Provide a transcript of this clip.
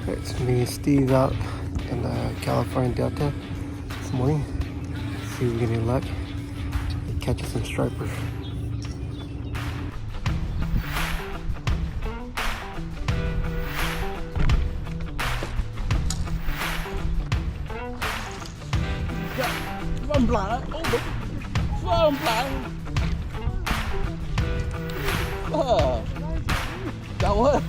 It's me and Steve out in the California Delta this morning. See if we get any luck and catch some stripers. Vâng lại đó. Vâng lại. Đâu á.